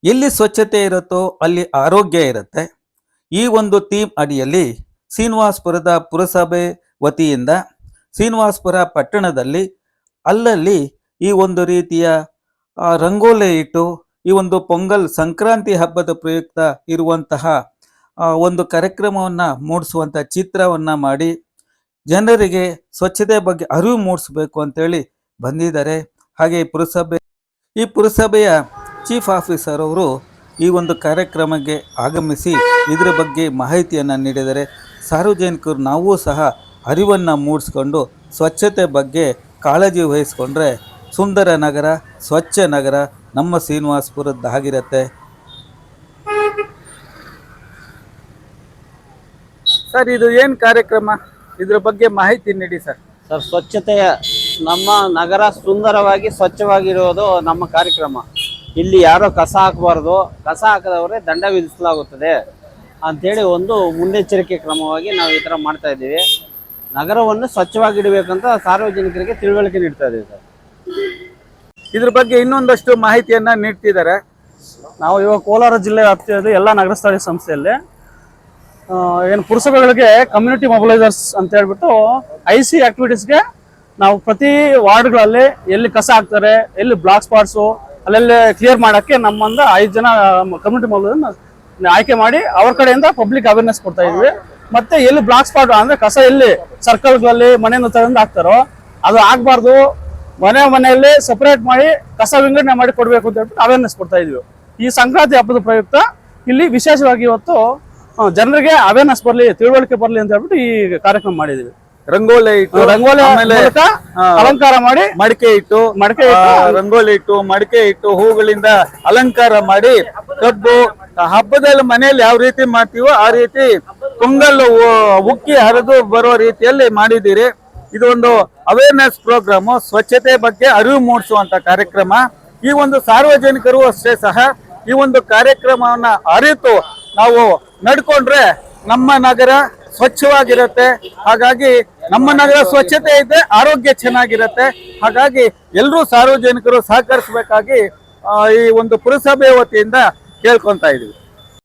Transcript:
ಎಲ್ಲಿ ಸ್ವಚ್ಛತೆ ಇರುತ್ತೋ ಅಲ್ಲಿ ಆರೋಗ್ಯ ಇರುತ್ತೆ. ಈ ಒಂದು ಥೀಮ್ ಅಡಿಯಲ್ಲಿ ಶ್ರೀನಿವಾಸಪುರದ ಪುರಸಭೆ ವತಿಯಿಂದ ಶ್ರೀನಿವಾಸಪುರ ಪಟ್ಟಣದಲ್ಲಿ ಅಲ್ಲಲ್ಲಿ ಈ ಒಂದು ರೀತಿಯ ರಂಗೋಲಿ ಇಟ್ಟು ಈ ಒಂದು ಪೊಂಗಲ್ ಸಂಕ್ರಾಂತಿ ಹಬ್ಬದ ಪ್ರಯುಕ್ತ ಇರುವಂತಹ ಒಂದು ಕಾರ್ಯಕ್ರಮವನ್ನು ಮೂಡಿಸುವಂಥ ಚಿತ್ರವನ್ನು ಮಾಡಿ ಜನರಿಗೆ ಸ್ವಚ್ಛತೆ ಬಗ್ಗೆ ಅರಿವು ಮೂಡಿಸಬೇಕು ಅಂತೇಳಿ ಬಂದಿದ್ದಾರೆ. ಹಾಗೆ ಈ ಪುರಸಭೆಯ ಚೀಫ್ ಆಫೀಸರ್ ಅವರು ಈ ಒಂದು ಕಾರ್ಯಕ್ರಮಕ್ಕೆ ಆಗಮಿಸಿ ಇದರ ಬಗ್ಗೆ ಮಾಹಿತಿಯನ್ನು ನೀಡಿದರೆ ಸಾರ್ವಜನಿಕರು ನಾವು ಸಹ ಅರಿವನ್ನು ಮೂಡಿಸ್ಕೊಂಡು ಸ್ವಚ್ಛತೆ ಬಗ್ಗೆ ಕಾಳಜಿ ವಹಿಸ್ಕೊಂಡ್ರೆ ಸುಂದರ ನಗರ, ಸ್ವಚ್ಛ ನಗರ ನಮ್ಮ ಶ್ರೀನಿವಾಸಪುರದ್ದಾಗಿರುತ್ತೆ. ಸರ್, ಇದು ಏನು ಕಾರ್ಯಕ್ರಮ? ಇದ್ರ ಬಗ್ಗೆ ಮಾಹಿತಿ ನೀಡಿ ಸರ್. ಸರ್, ಸ್ವಚ್ಛತೆಯ ನಮ್ಮ ನಗರ ಸುಂದರವಾಗಿ ಸ್ವಚ್ಛವಾಗಿರುವುದು ನಮ್ಮ ಕಾರ್ಯಕ್ರಮ. ಇಲ್ಲಿ ಯಾರೋ ಕಸ ಹಾಕಬಾರ್ದು, ಕಸ ಹಾಕದವರೇ ದಂಡ ವಿಧಿಸಲಾಗುತ್ತದೆ ಅಂಥೇಳಿ ಒಂದು ಮುನ್ನೆಚ್ಚರಿಕೆ ಕ್ರಮವಾಗಿ ನಾವು ಈ ಥರ ಮಾಡ್ತಾ ಇದ್ದೀವಿ. ನಗರವನ್ನು ಸ್ವಚ್ಛವಾಗಿಡಬೇಕಂತ ಸಾರ್ವಜನಿಕರಿಗೆ ತಿಳುವಳಿಕೆ ನೀಡ್ತಾ ಇದ್ದೀವಿ ಸರ್. ಇದ್ರ ಬಗ್ಗೆ ಇನ್ನೊಂದಷ್ಟು ಮಾಹಿತಿಯನ್ನು ನೀಡ್ತಿದ್ದಾರೆ. ನಾವು ಇವಾಗ ಕೋಲಾರ ಜಿಲ್ಲೆ ವ್ಯಾಪ್ತಿಯಲ್ಲಿ ಎಲ್ಲ ನಗರ ಸ್ಥಳೀಯ ಸಂಸ್ಥೆಯಲ್ಲಿ ಏನು ಪುರಸಭೆಗಳಿಗೆ ಕಮ್ಯುನಿಟಿ ಮೊಬಿಲೈಸರ್ಸ್ ಅಂತ ಹೇಳ್ಬಿಟ್ಟು IC ಆಕ್ಟಿವಿಟೀಸ್ಗೆ ನಾವು ಪ್ರತಿ ವಾರ್ಡ್ಗಳಲ್ಲಿ ಎಲ್ಲಿ ಕಸ ಹಾಕ್ತಾರೆ, ಎಲ್ಲಿ ಬ್ಲಾಕ್ ಸ್ಪಾಟ್ಸು ಅಲ್ಲೆಲ್ಲಿ ಕ್ಲಿಯರ್ ಮಾಡೋಕ್ಕೆ ನಮ್ಮಿಂದ 5 ಜನ ಕಮ್ಯುನಿಟಿ ಮೊಬಿಲೈಸರ್ ಆಯ್ಕೆ ಮಾಡಿ ಅವ್ರ ಕಡೆಯಿಂದ ಪಬ್ಲಿಕ್ ಅವೇರ್ನೆಸ್ ಕೊಡ್ತಾ ಇದ್ವಿ. ಮತ್ತೆ ಎಲ್ಲಿ ಬ್ಲಾಕ್ ಸ್ಪಾಟ್ ಅಂದ್ರೆ ಕಸ ಎಲ್ಲಿ ಸರ್ಕಲ್ಗಳಲ್ಲಿ ಮನೆಯನ್ನು ತಗೊಂಡು ಹಾಕ್ತಾರೋ ಅದು ಆಗ್ಬಾರ್ದು, ಮನೆಯಲ್ಲಿ ಸಪರೇಟ್ ಮಾಡಿ ಕಸ ವಿಂಗಡಣೆ ಮಾಡಿ ಕೊಡ್ಬೇಕು ಅಂತ ಹೇಳ್ಬಿಟ್ಟು ಅವೇರ್ನೆಸ್ ಕೊಡ್ತಾ ಇದ್ವಿ. ಈ ಸಂಕ್ರಾಂತಿ ಹಬ್ಬದ ಪ್ರಯುಕ್ತ ಇಲ್ಲಿ ವಿಶೇಷವಾಗಿ ಇವತ್ತು ಜನರಿಗೆ ಅವೇರ್ನೆಸ್ ಬರ್ಲಿ, ತಿಳುವಳಿಕೆ ಬರ್ಲಿ ಅಂತ ಹೇಳ್ಬಿಟ್ಟು ಈ ಕಾರ್ಯಕ್ರಮ ಮಾಡಿದೀವಿ. ರಂಗೋಲಿ ಇಟ್ಟು ಅಲಂಕಾರ ಮಾಡಿ ಮಡಿಕೆ ಇಟ್ಟು ರಂಗೋಲಿ ಇಟ್ಟು ಮಡಿಕೆ ಇಟ್ಟು ಹೂಗಳಿಂದ ಅಲಂಕಾರ ಮಾಡಿ ಕಬ್ಬು ಹಬ್ಬದಲ್ಲಿ ಮನೆಯಲ್ಲಿ ಯಾವ ರೀತಿ ಮಾಡ್ತೀವೋ ಆ ರೀತಿ ಪೊಂಗಲ್ ಉಕ್ಕಿ ಹರಿದು ಬರೋ ರೀತಿಯಲ್ಲಿ ಮಾಡಿದ್ದೀರಿ. ಇದು ಒಂದು ಅವೇರ್ನೆಸ್ ಪ್ರೋಗ್ರಾಮು, ಸ್ವಚ್ಛತೆ ಬಗ್ಗೆ ಅರಿವು ಮೂಡಿಸುವಂತ ಕಾರ್ಯಕ್ರಮ. ಈ ಒಂದು ಸಾರ್ವಜನಿಕರು ಅಷ್ಟೇ ಸಹ ಈ ಒಂದು ಕಾರ್ಯಕ್ರಮವನ್ನ ಅರಿತು ನಾವು ನಡ್ಕೊಂಡ್ರೆ ನಮ್ಮ ನಗರ ಸ್ವಚ್ಛವಾಗಿರುತ್ತೆ. ಹಾಗಾಗಿ ನಮ್ಮ ನಗರ ಸ್ವಚ್ಛತೆ ಇದೆ, ಆರೋಗ್ಯ ಚೆನ್ನಾಗಿರುತ್ತೆ. ಹಾಗಾಗಿ ಎಲ್ಲರೂ ಸಾರ್ವಜನಿಕರು ಸಹಕರಿಸಬೇಕಾಗಿ ಈ ಒಂದು ಪುರಸಭೆ ವತಿಯಿಂದ ಕೇಳ್ಕೊಂತ ಇದೀವಿ.